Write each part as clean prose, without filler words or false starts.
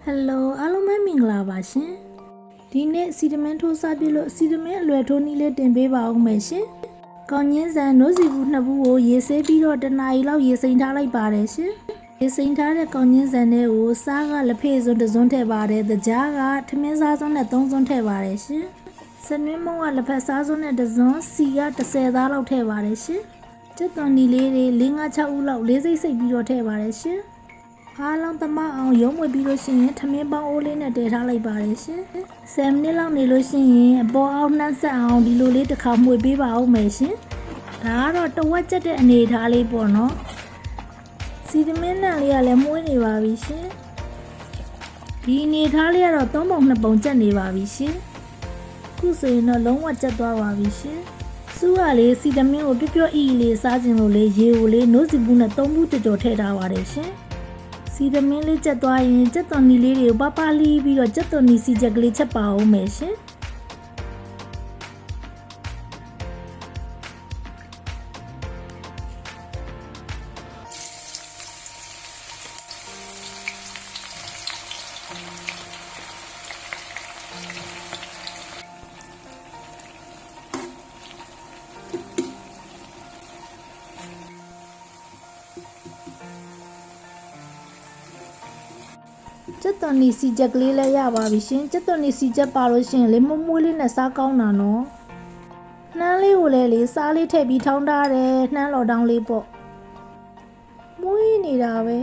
Hello အားလုံးပဲမင်္ဂလာပါရှင်ဒီနေ့စီတမင်းထိုးစားပြလို့စီတမင်းအလွယ်ထိုးနည်းလေးတင်ပေးပါဦးမယ်ရှင်ကောင်းညင်းစံနိုးစီဘူးနှစ်ဘူးကိုရေဆေးပြီးတော့တနားရီလောက်ရေစိမ်ထားလိုက်ပါတယ်ရှင်ရေစိမ်ထားတဲ့ကောင်းညင်းစံတွေကိုစားကလက်ဖေးစွန်းတစ်စွန်းထည့်ပါတယ်တကြားကထမင်းစားစွန်းနဲ့3စွန်းထည့်ပါတယ်ရှင်စနွင်းမုံကလက်ဖက်စားစွန်းနဲ့တစ်စွန်းစီက30သားလောက်ထည့်ပါတယ်ရှင်ကျက်သွန်နီလေးတွေ5-6ဦးလောက်လေးစိတ်စိတ်ပြီးတော့ထည့်ပါတယ်ရှင်အားလုံးသမအောင်ရုံးဝေပြီးလို့ရှိရင်ထမင်းပေါင်းအိုးလေးနဲ့တည်ထားလိုက်ပါတယ်ရှင်10မိနစ်လောက်နေလို့ရှိရင်အပေါ်အောက်နှက်ဆက်အောင်ဒီလိုလေးတစ်ခါမှွေပေးပါဦးမယ်ရှင်ဒါကတော့တဝက်ကျက်တဲ့အနေထားလေးပေါ့နော်စီတမင်းနဲ့လေးကလည်းမှုေးနေပါပြီရှင်ဒီအနေထားလေးကတော့3ပုံ2ပုံကျက်နေပါပြီရှင်ခုဆိုရင်တော့လုံးဝကျက်သွားပါပြီရှင်စူးကလေးစီတမင်းကိုပြပြအီလေးစားခြင်းလို့လေးရေကိုလေးနိုးစီဘူးနဲ့3ဘူးကြော်ထည့်ထားပါတယ်ရှင်စီသမင်းလေးကျက်သွားရင်ကျက်သွန်နီလေးတွေကိုပပလီးပြီးတော့ကျက်သွန်နီစီချက်ကလေးချက်ပါအောင်မယ်ရှင်ကျက်သွန်နီစီချက်ကလေးလည်းရပါပြီရှင်ကျက်သွန်နီစီချက်ပါလို့ရှင်လေမွေးလေးနဲ့စားကောင်းတာနော်နှမ်းလေးကိုလည်းလေစားလေးထည့်ပြီးထောင်းထားတယ်နှမ်းလော်တောင်းလေးပေါ့မွေးနေတာပဲ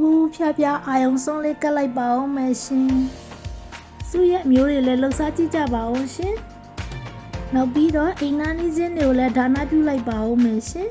ဦးဖြားဖြားအာယုံဆုံးလေးကတ်လိုက်ပါအောင်မယ်ရှင်စုရဲ့အမျိုးတွေလည်းလှုပ်ရှားကြည့်ကြပါအောင်ရှင်နောက်ပြီးတော့အိမ်နာနီးချင်းတွေကိုလည်းဒါနပြုလိုက်ပါအောင်မယ်ရှင်